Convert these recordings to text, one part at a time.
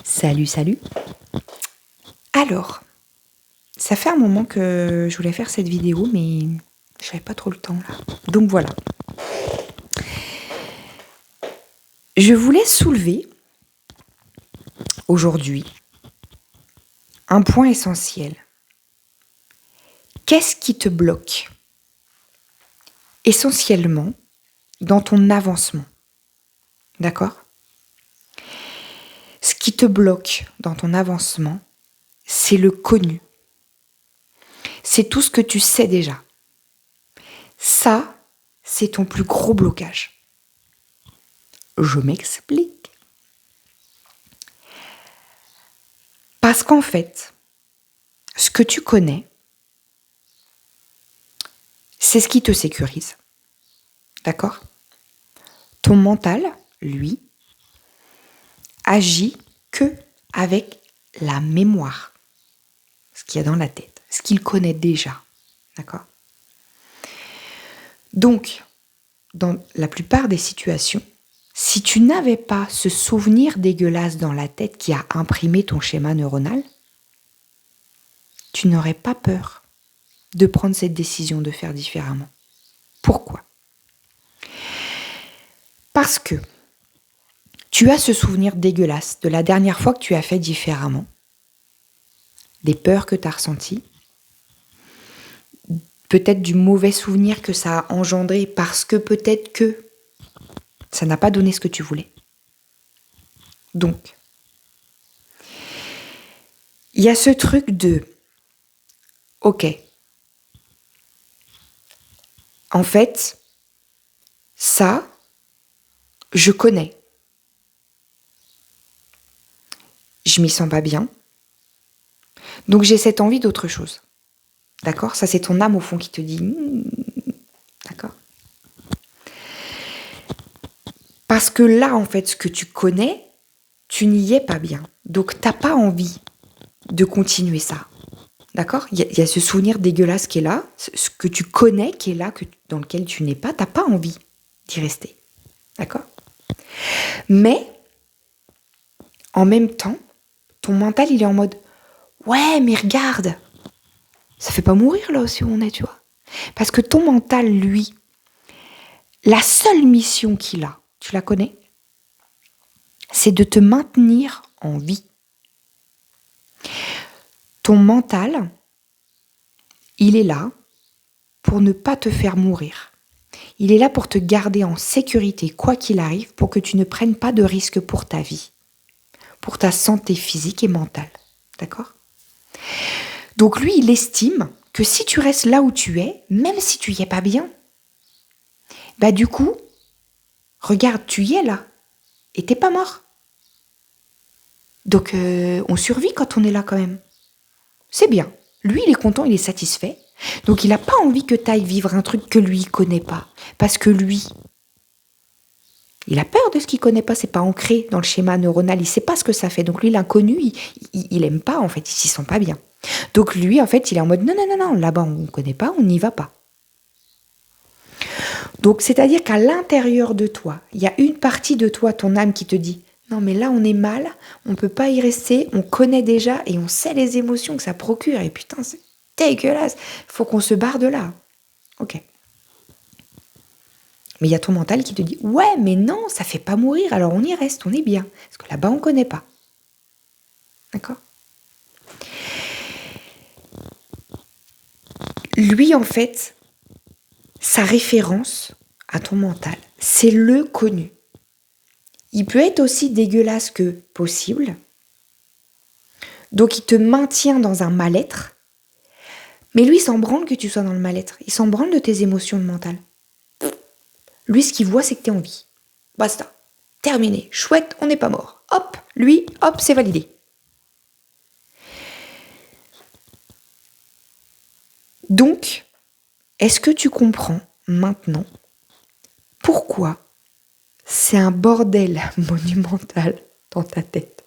Salut, salut. Alors, ça fait un moment que je voulais faire cette vidéo, mais je n'avais pas trop le temps là. Donc voilà. Je voulais soulever aujourd'hui un point essentiel. Qu'est-ce qui te bloque essentiellement dans ton avancement? D'accord? Ce qui te bloque dans ton avancement, c'est le connu. C'est tout ce que tu sais déjà. Ça, c'est ton plus gros blocage. Je m'explique. Parce qu'en fait, ce que tu connais, c'est ce qui te sécurise. D'accord? Ton mental, lui, agit que avec la mémoire. Ce qu'il y a dans la tête, ce qu'il connaît déjà. D'accord? Donc, dans la plupart des situations, si tu n'avais pas ce souvenir dégueulasse dans la tête qui a imprimé ton schéma neuronal, tu n'aurais pas peur de prendre cette décision de faire différemment. Pourquoi? Parce que tu as ce souvenir dégueulasse de la dernière fois que tu as fait différemment, des peurs que tu as ressenties, peut-être du mauvais souvenir que ça a engendré parce que peut-être que ça n'a pas donné ce que tu voulais. Donc, il y a ce truc de « Ok, en fait, ça, je connais. Je m'y sens pas bien. Donc j'ai cette envie d'autre chose. » D'accord? Ça, c'est ton âme au fond qui te dit « D'accord ?» Parce que là, en fait, ce que tu connais, tu n'y es pas bien. Donc, t'as pas envie de continuer ça. D'accord? Il y a ce souvenir dégueulasse qui est là, ce que tu connais qui est là, dans lequel tu n'es pas, t'as pas envie d'y rester. D'accord? Mais, en même temps, ton mental, il est en mode « Ouais, mais regarde, ça fait pas mourir là aussi où on est, tu vois. » Parce que ton mental, lui, la seule mission qu'il a, tu la connais? C'est de te maintenir en vie. Ton mental, il est là pour ne pas te faire mourir. Il est là pour te garder en sécurité, quoi qu'il arrive, pour que tu ne prennes pas de risques pour ta vie, pour ta santé physique et mentale. D'accord? Donc lui, il estime que si tu restes là où tu es, même si tu y es pas bien, bah du coup, regarde, tu y es là, et t'es pas mort. Donc on survit quand on est là quand même. C'est bien. Lui, il est content, il est satisfait. Donc il n'a pas envie que tu ailles vivre un truc que lui, il connaît pas. Parce que lui, il a peur de ce qu'il connaît pas, c'est pas ancré dans le schéma neuronal, il sait pas ce que ça fait. Donc lui, l'inconnu, il aime pas en fait, il s'y sent pas bien. Donc lui, en fait, il est en mode non, là-bas on connaît pas, on n'y va pas. Donc c'est-à-dire qu'à l'intérieur de toi, il y a une partie de toi, ton âme, qui te dit non mais là on est mal, on peut pas y rester, on connaît déjà et on sait les émotions que ça procure et putain c'est dégueulasse, faut qu'on se barre de là. Ok. Mais il y a ton mental qui te dit « Ouais, mais non, ça fait pas mourir, alors on y reste, on est bien. Parce que là-bas, on connaît pas. » D'accord? Lui, en fait, sa référence à ton mental, c'est le connu. Il peut être aussi dégueulasse que possible. Donc, il te maintient dans un mal-être. Mais lui, il s'en branle que tu sois dans le mal-être. Il s'en branle de tes émotions mentales. Lui, ce qu'il voit, c'est que tu es en vie. Basta. Terminé. Chouette, on n'est pas mort. Hop, lui, hop, c'est validé. Donc, est-ce que tu comprends maintenant pourquoi c'est un bordel monumental dans ta tête?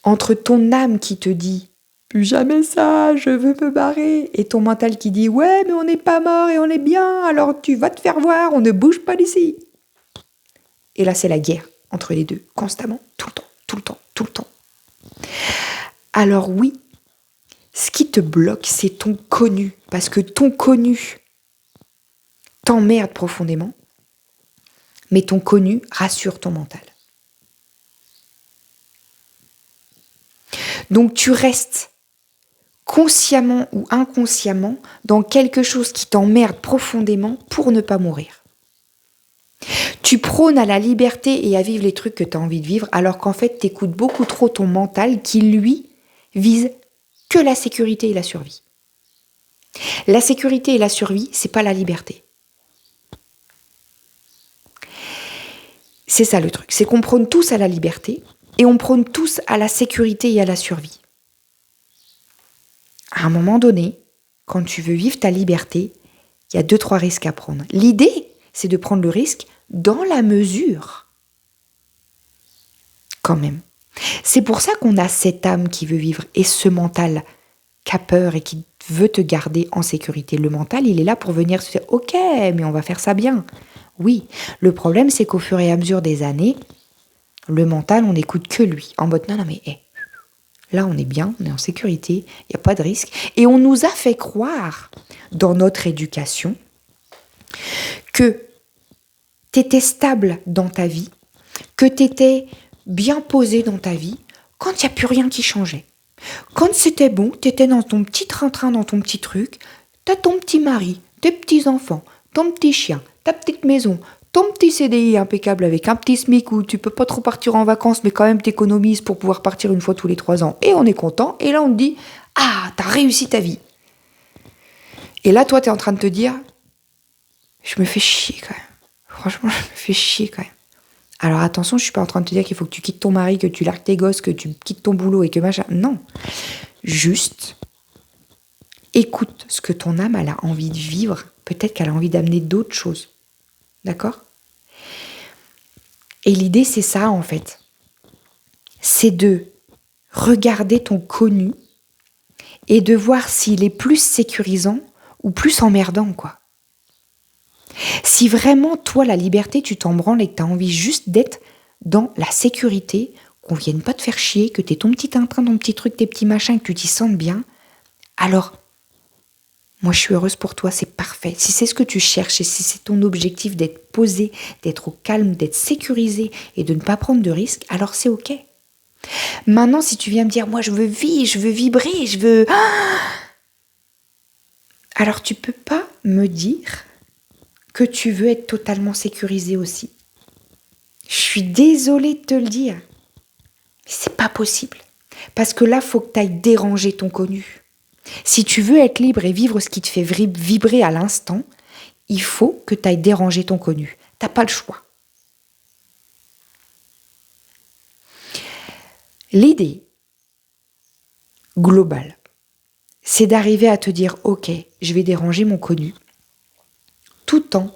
Entre ton âme qui te dit « Plus jamais ça, je veux me barrer » et ton mental qui dit « Ouais, mais on n'est pas mort et on est bien, alors tu vas te faire voir, on ne bouge pas d'ici. » Et là, c'est la guerre entre les deux, constamment, tout le temps, tout le temps, tout le temps. Alors oui, ce qui te bloque, c'est ton connu, parce que ton connu t'emmerde profondément, mais ton connu rassure ton mental. Donc tu restes consciemment ou inconsciemment dans quelque chose qui t'emmerde profondément pour ne pas mourir. Tu prônes à la liberté et à vivre les trucs que tu as envie de vivre, alors qu'en fait, tu écoutes beaucoup trop ton mental qui, lui, vise que la sécurité et la survie. La sécurité et la survie, c'est pas la liberté. C'est ça le truc, c'est qu'on prône tous à la liberté et on prône tous à la sécurité et à la survie. À un moment donné, quand tu veux vivre ta liberté, il y a 2-3 risques à prendre. L'idée, c'est de prendre le risque dans la mesure. Quand même. C'est pour ça qu'on a cette âme qui veut vivre et ce mental qui a peur et qui veut te garder en sécurité. Le mental, il est là pour venir se dire « Ok, mais on va faire ça bien ». Oui, le problème, c'est qu'au fur et à mesure des années, le mental, on n'écoute que lui. En mode « Non, mais là, on est bien, on est en sécurité, il n'y a pas de risque. » Et on nous a fait croire, dans notre éducation, que tu étais stable dans ta vie, que tu étais bien posé dans ta vie, quand il n'y a plus rien qui changeait. Quand c'était bon, tu étais dans ton petit train-train, dans ton petit truc, tu as ton petit mari, tes petits-enfants, ton petit chien, ta petite maison, ton petit CDI impeccable avec un petit SMIC où tu peux pas trop partir en vacances, mais quand même t'économises pour pouvoir partir une fois tous les 3 ans. Et on est content. Et là, on te dit « Ah, t'as réussi ta vie !» Et là, toi, t'es en train de te dire « Je me fais chier quand même. Franchement, je me fais chier quand même. » Alors attention, je suis pas en train de te dire qu'il faut que tu quittes ton mari, que tu largues tes gosses, que tu quittes ton boulot et que machin. Non. Juste, écoute ce que ton âme elle a envie de vivre. Peut-être qu'elle a envie d'amener d'autres choses. D'accord ? Et l'idée, c'est ça, en fait. C'est de regarder ton connu et de voir s'il est plus sécurisant ou plus emmerdant, quoi. Si vraiment, toi, la liberté, tu t'en branles et que tu as envie juste d'être dans la sécurité, qu'on vienne pas te faire chier, que tu aies ton petit train, ton petit truc, tes petits machins, que tu t'y sentes bien, alors, moi, je suis heureuse pour toi, c'est parfait. Si c'est ce que tu cherches et si c'est ton objectif d'être posé, d'être au calme, d'être sécurisé et de ne pas prendre de risques, alors c'est OK. Maintenant, si tu viens me dire, moi, je veux vivre, je veux vibrer, je veux... Alors, tu peux pas me dire que tu veux être totalement sécurisé aussi. Je suis désolée de te le dire. C'est pas possible. Parce que là, il faut que tu ailles déranger ton connu. Si tu veux être libre et vivre ce qui te fait vibrer à l'instant, il faut que tu ailles déranger ton connu. Tu n'as pas le choix. L'idée globale, c'est d'arriver à te dire « Ok, je vais déranger mon connu » tout en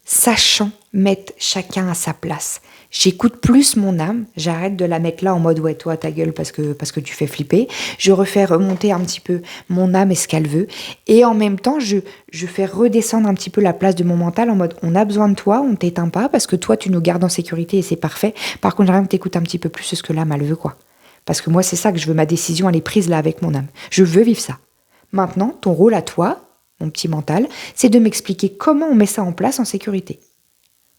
sachant mettre chacun à sa place. J'écoute plus mon âme, j'arrête de la mettre là en mode « ouais, toi, ta gueule, parce que tu fais flipper ». Je refais remonter un petit peu mon âme et ce qu'elle veut. Et en même temps, je fais redescendre un petit peu la place de mon mental en mode « on a besoin de toi, on ne t'éteint pas, parce que toi, tu nous gardes en sécurité et c'est parfait. Par contre, j'aimerais que t'écoutes un petit peu plus ce que l'âme, elle veut, quoi. Parce que moi, c'est ça que je veux, ma décision, elle est prise là avec mon âme. Je veux vivre ça. Maintenant, ton rôle à toi, mon petit mental, c'est de m'expliquer comment on met ça en place en sécurité. »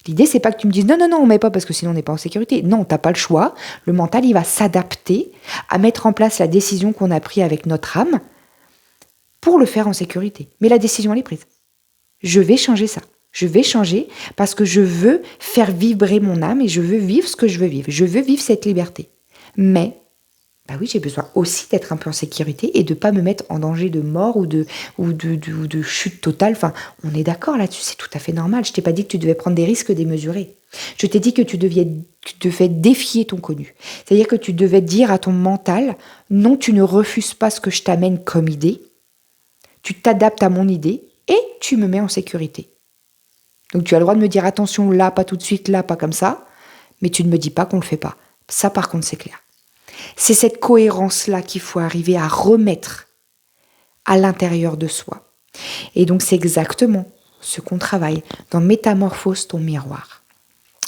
L'idée, c'est pas que tu me dises non, on met pas parce que sinon on n'est pas en sécurité. Non, t'as pas le choix. Le mental, il va s'adapter à mettre en place la décision qu'on a prise avec notre âme pour le faire en sécurité. Mais la décision, elle est prise. Je vais changer ça. Je vais changer parce que je veux faire vibrer mon âme et je veux vivre ce que je veux vivre. Je veux vivre cette liberté. Mais, bah oui, j'ai besoin aussi d'être un peu en sécurité et de pas me mettre en danger de mort ou de chute totale. Enfin, on est d'accord là-dessus, c'est tout à fait normal. Je t'ai pas dit que tu devais prendre des risques démesurés. Je t'ai dit que tu devais défier ton connu. C'est-à-dire que tu devais dire à ton mental, non, tu ne refuses pas ce que je t'amène comme idée. Tu t'adaptes à mon idée et tu me mets en sécurité. Donc tu as le droit de me dire, attention, là, pas tout de suite, là, pas comme ça. Mais tu ne me dis pas qu'on le fait pas. Ça, par contre, c'est clair. C'est cette cohérence-là qu'il faut arriver à remettre à l'intérieur de soi. Et donc, c'est exactement ce qu'on travaille dans Métamorphose ton miroir.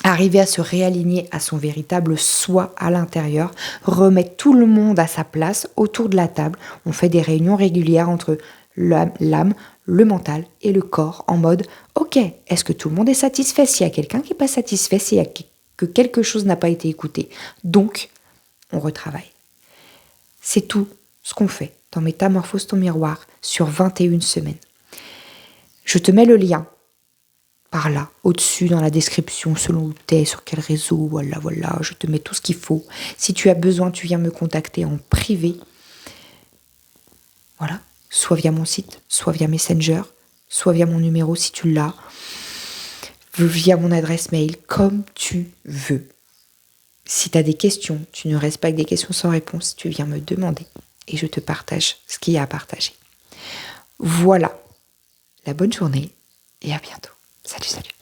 arriver à se réaligner à son véritable soi à l'intérieur, remettre tout le monde à sa place autour de la table. On fait des réunions régulières entre l'âme, le mental et le corps en mode « Ok, est-ce que tout le monde est satisfait? S'il y a quelqu'un qui n'est pas satisfait, s'il y a que quelque chose n'a pas été écouté. Donc, on retravaille. » C'est tout ce qu'on fait dans Métamorphose ton miroir sur 21 semaines. Je te mets le lien par là, au-dessus, dans la description, selon où tu es, sur quel réseau, voilà, je te mets tout ce qu'il faut. Si tu as besoin, tu viens me contacter en privé. Voilà, soit via mon site, soit via Messenger, soit via mon numéro si tu l'as, via mon adresse mail, comme tu veux. Si tu as des questions, tu ne restes pas avec des questions sans réponse, tu viens me demander et je te partage ce qu'il y a à partager. Voilà, la bonne journée et à bientôt. Salut, salut.